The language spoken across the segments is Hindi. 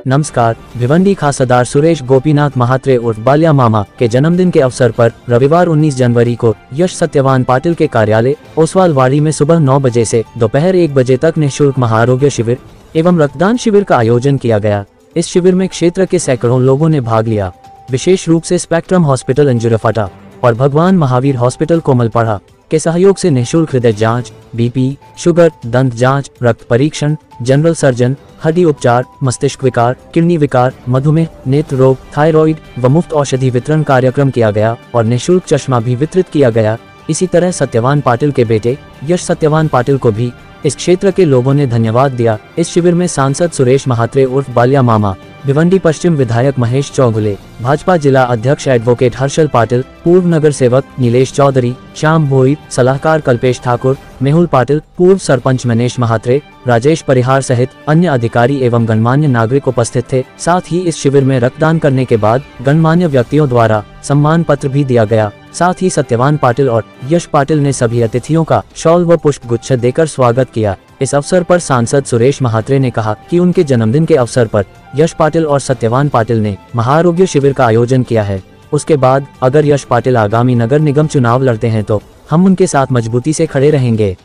नमस्कार। भिवंडी खासदार सुरेश गोपीनाथ महात्रे उर्फ बाल्या मामा के जन्मदिन के अवसर पर रविवार 19 जनवरी को यश सत्यवान पाटिल के कार्यालय ओसवालवाड़ी में सुबह 9 बजे से दोपहर 1 बजे तक निःशुल्क महाआरोग्य शिविर एवं रक्तदान शिविर का आयोजन किया गया। इस शिविर में क्षेत्र के सैकड़ों लोगों ने भाग लिया। विशेष रूप से स्पेक्ट्रम हॉस्पिटल अंजुरफाटा और भगवान महावीर हॉस्पिटल कोमलपाड़ा के सहयोग से निःशुल्क हृदय जांच, बीपी, शुगर, दंत जांच, रक्त परीक्षण, जनरल सर्जन, हड्डी उपचार, मस्तिष्क विकार, किडनी विकार, मधुमेह, नेत्र रोग, थायराइड व मुफ्त औषधि वितरण कार्यक्रम किया गया और निःशुल्क चश्मा भी वितरित किया गया। इसी तरह सत्यवान पाटिल के बेटे यश सत्यवान पाटिल को भी इस क्षेत्र के लोगों ने धन्यवाद दिया। इस शिविर में सांसद सुरेश महात्रे उर्फ बाल्या मामा, भिवंडी पश्चिम विधायक महेश चौगुले, भाजपा जिला अध्यक्ष एडवोकेट हर्षल पाटिल, पूर्व नगर सेवक नीलेश चौधरी, श्याम भोई, सलाहकार कल्पेश ठाकुर, मेहुल पाटिल, पूर्व सरपंच मनीष महात्रे, राजेश परिहार सहित अन्य अधिकारी एवं गणमान्य नागरिक उपस्थित थे। साथ ही इस शिविर में रक्तदान करने के बाद गणमान्य व्यक्तियों द्वारा सम्मान पत्र भी दिया गया। साथ ही सत्यवान पाटिल और यश पाटिल ने सभी अतिथियों का शॉल व पुष्प गुच्छ देकर स्वागत किया। इस अवसर पर सांसद सुरेश महात्रे ने कहा कि उनके जन्मदिन के अवसर पर यश पाटिल और सत्यवान पाटिल ने महाआरोग्य शिविर का आयोजन किया है। उसके बाद अगर यश पाटिल आगामी नगर निगम चुनाव लड़ते हैं तो हम उनके साथ मजबूती से खड़े रहेंगे।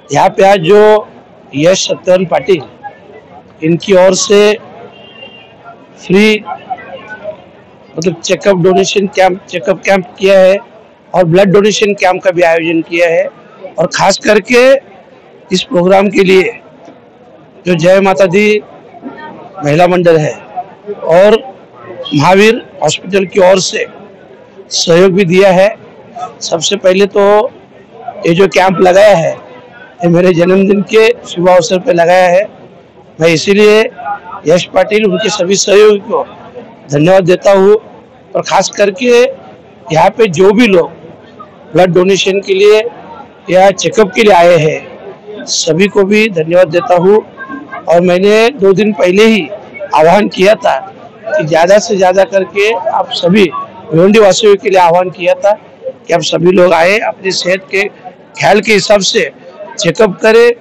यहाँ पे आज जो यश सत्यवान पाटिल इनकी ओर से फ्री मतलब चेकअप कैंप किया है और ब्लड डोनेशन कैंप का भी आयोजन किया है। और खास करके इस प्रोग्राम के लिए जो जय माता दी महिला मंडल है और महावीर हॉस्पिटल की ओर से सहयोग भी दिया है। सबसे पहले तो ये जो कैंप लगाया है ये मेरे जन्मदिन के शुभ अवसर पर लगाया है। मैं इसीलिए यश पाटिल उनके सभी सहयोगी को धन्यवाद देता हूँ। और खास करके यहाँ पे जो भी लोग ब्लड डोनेशन के लिए या चेकअप के लिए आए हैं सभी को भी धन्यवाद देता हूँ। और मैंने 2 दिन पहले ही आह्वान किया था कि ज़्यादा से ज़्यादा करके आप सभी भिवंडी वासियों के लिए आह्वान किया था कि आप सभी लोग आए, अपनी सेहत के ख्याल के हिसाब से चेकअप करें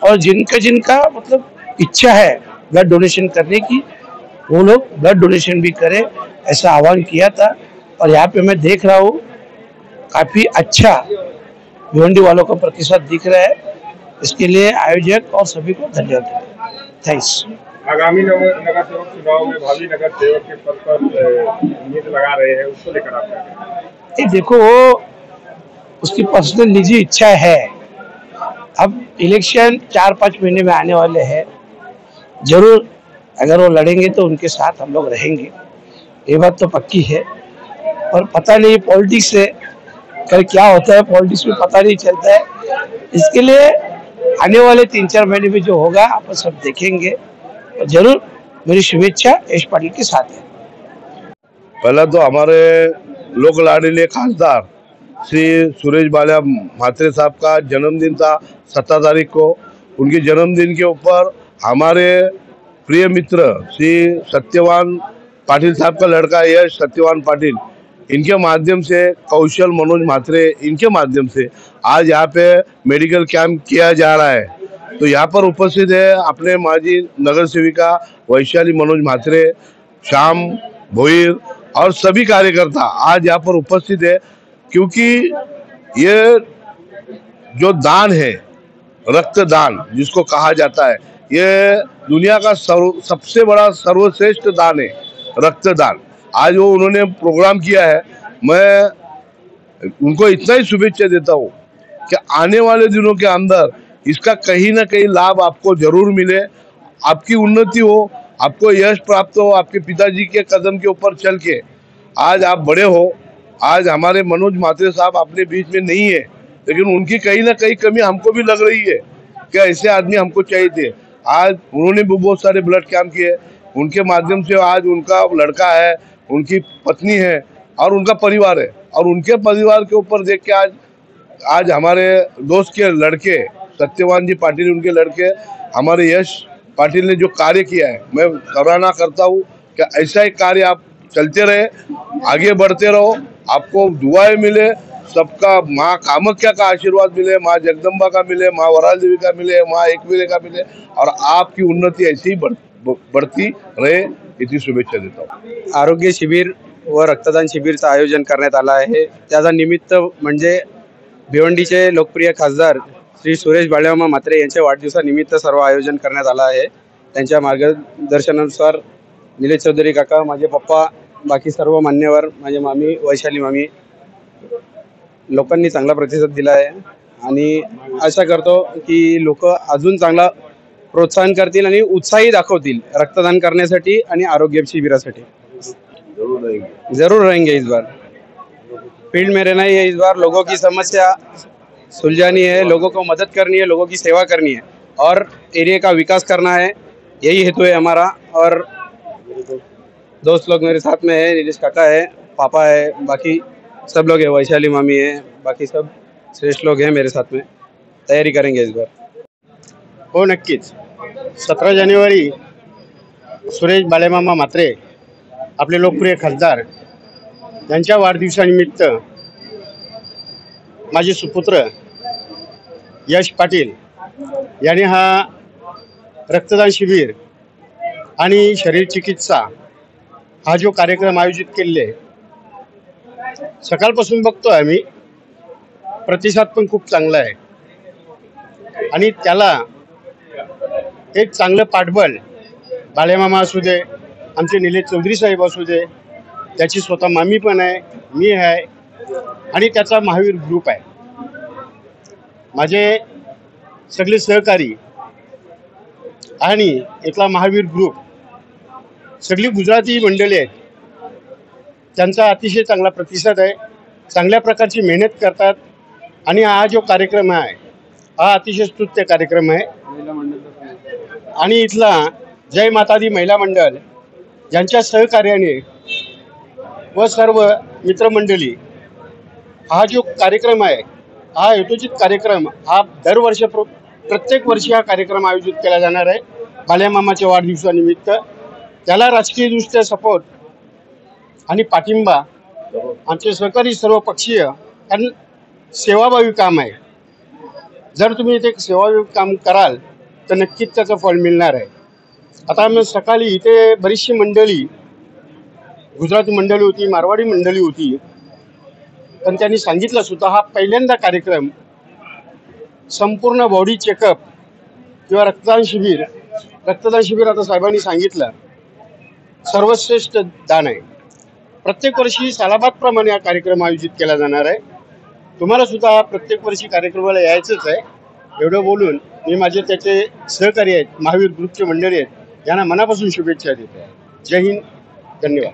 और जिनका मतलब इच्छा है ब्लड डोनेशन करने की वो लोग ब्लड डोनेशन भी करें, ऐसा आह्वान किया था। और यहाँ पे मैं देख रहा हूँ काफ़ी अच्छा भिवंडी वालों का प्रतिशत दिख रहा है। इसके लिए आयोजक और सभी को धन्यवाद। थैंक्स। आगामी नगर सेवक चुनाव में भावी नगर सेवक के पद पर उम्मीद लगा रहे हैं, उसको लेकर आप क्या कहेंगे? देखो वो उसकी पर्सनल निजी इच्छा है। अब इलेक्शन 4-5 महीने में आने वाले हैं, जरूर अगर वो लड़ेंगे तो उनके साथ हम लोग रहेंगे, ये बात तो पक्की है। और पता नहीं पॉलिटिक्स से कल क्या होता है, पॉलिटिक्स में पता नहीं चलता है। इसके लिए आने वाले 3-4 महीने में जो होगा आप सब देखेंगे। और जरूर मेरी शुभेच्छा यश पाटिल के साथ है। पहला तो हमारे लोक लाडले खासदार श्री सुरेश बाल्या महात्रे साहब का जन्मदिन था 17 तारीख को। उनके जन्मदिन के ऊपर हमारे प्रिय मित्र श्री सत्यवान पाटिल साहब का लड़का यश सत्यवान पाटिल, इनके माध्यम से कौशल मनोज महात्रे, इनके माध्यम से आज यहाँ पे मेडिकल कैंप किया जा रहा है। तो यहाँ पर उपस्थित है अपने माजी नगर सेविका वैशाली मनोज महात्रे, श्याम भोईर और सभी कार्यकर्ता आज यहाँ पर उपस्थित है। क्योंकि ये जो दान है, रक्तदान जिसको कहा जाता है, ये दुनिया का सबसे बड़ा सर्वश्रेष्ठ दान है, रक्तदान। आज वो उन्होंने प्रोग्राम किया है, मैं उनको इतना ही शुभेच्छा देता हूँ कि आने वाले दिनों के अंदर इसका कहीं ना कहीं लाभ आपको जरूर मिले, आपकी उन्नति हो, आपको यश प्राप्त हो, आपके पिताजी के कदम के ऊपर चल के आज आप बड़े हो। आज हमारे मनोज महात्रे साहब अपने बीच में नहीं है, लेकिन उनकी कहीं ना कहीं कमी हमको भी लग रही है कि ऐसे आदमी हमको चाहिए थे। आज उन्होंने भी बहुत सारे ब्लड कैंप किए, उनके माध्यम से आज उनका लड़का है, उनकी पत्नी है और उनका परिवार है। और उनके परिवार के ऊपर देख के आज हमारे दोस्त के लड़के सत्यवान जी पाटिल, उनके लड़के हमारे यश पाटिल ने जो कार्य किया है, मैं सराहना करता हूँ कि ऐसा ही कार्य आप चलते रहे, आगे बढ़ते रहो, आपको दुआएं मिले, सबका माँ कामाख्या का आशीर्वाद मिले, माँ जगदम्बा का मिले, माँ वराल देवी का मिले, माँ एकविरे का मिले और आपकी उन्नति ऐसे ही बढ़े। बढ़ती रहे इतनी शुभेच्छा देता हूँ। आरोग्य शिबिर व रक्तदान शिबिरचं आयोजन करण्यात आलं आहे। त्याचा निमित्त म्हणजे भिवंडीचे लोकप्रिय खासदार श्री सुरेश बाळ्यामामा म्हात्रे यांच्या वाढदिवसानिमित्त सर्व आयोजन करण्यात आलं आहे। त्यांच्या मार्गदर्शनानुसार निलेश चौधरी काका, माझे पप्पा, बाकी सर्व मान्यवर, माझे मामी वैशाली मामी, लोकांनी चांगला प्रतिसाद दिला आहे आणि आशा करतो की लोक अजून चांगला प्रोत्साहन करतील आणि उत्साही दाखवतील रक्तदान करण्यासाठी आणि आरोग्य शिबिरासाठी। जरूर रहेंगे इस बार, फील्ड में रहना ही है इस बार। लोगों की समस्या सुलझानी है, लोगों को मदद करनी है, लोगों की सेवा करनी है और एरिया का विकास करना है, यही हेतु है हमारा। और दोस्त लोग मेरे साथ में है, नीलेश काका है, पापा है, बाकी सब लोग है, वैशाली मामी है, बाकी सब श्रेष्ठ लोग हैं मेरे साथ में। तैयारी करेंगे इस बार। हो नक्कीच। 17 जानेवारी सुरेश बाळ्यामामा म्हात्रे आपले लोकप्रिय खासदार यांच्या वाढदिवसानिमित्त माझे सुपुत्र यश पाटील यांनी हा रक्तदान शिबिर आणि शरीर चिकित्सा हा जो कार्यक्रम आयोजित केले, सकाळपासून बघतोय आम्ही, प्रतिसाद पण खूप चांगला आहे आणि त्याला एक चांगलं पाठबळ बाळ्यामामा असू दे, आमचे निलेश चौधरी साहेब असू दे, त्याची स्वतः मामी पण आहे, मी आहे आणि त्याचा महावीर ग्रुप आहे, माझे सगळे सहकारी आणि इथला महावीर ग्रुप, सगळी गुजराती मंडळी आहेत, त्यांचा अतिशय चांगला प्रतिसाद आहे, चांगल्या प्रकारची मेहनत करतात आणि हा जो कार्यक्रम आहे हा अतिशय स्तुत्य कार्यक्रम आहे। आणि इथला जय माता दी महिला मंडळ यांच्या सहकार्याने व सर्व मित्रमंडळी हा जो कार्यक्रम आहे हा हेतुचित कार्यक्रम हा दरवर्षी प्रत्येक वर्षी हा कार्यक्रम आयोजित केला जाणार आहे बाळ्यामामाच्या वाढदिवसानिमित्त। त्याला राजकीयदृष्ट्या सपोर्ट आणि पाठिंबा आमचे सहकारी सर्व पक्षीय, कारण सेवाभावी काम आहे। जर तुम्ही इथे सेवाभावी काम कराल तर नक्कीच त्याचं फळ मिळणार आहे। आता आम्ही सकाळी इथे बरीचशी मंडळी, गुजराती मंडळी होती, मारवाडी मंडळी होती, पण त्यांनी सांगितलं सुद्धा हा पहिल्यांदा कार्यक्रम संपूर्ण बॉडी चेकअप किंवा रक्तदान शिबिर आता साहेबांनी सांगितलं सर्वश्रेष्ठ दान आहे। प्रत्येक वर्षी सालाबादप्रमाणे हा कार्यक्रम आयोजित केला जाणार आहे। तुम्हाला सुद्धा प्रत्येक वर्षी कार्यक्रमाला यायचंच आहे। एवढं बोलून मी माझे त्याचे सहकारी आहेत, महावीर ग्रुपचे मंडळी आहेत, यांना मनापासून शुभेच्छा देतो। जय हिंद, धन्यवाद।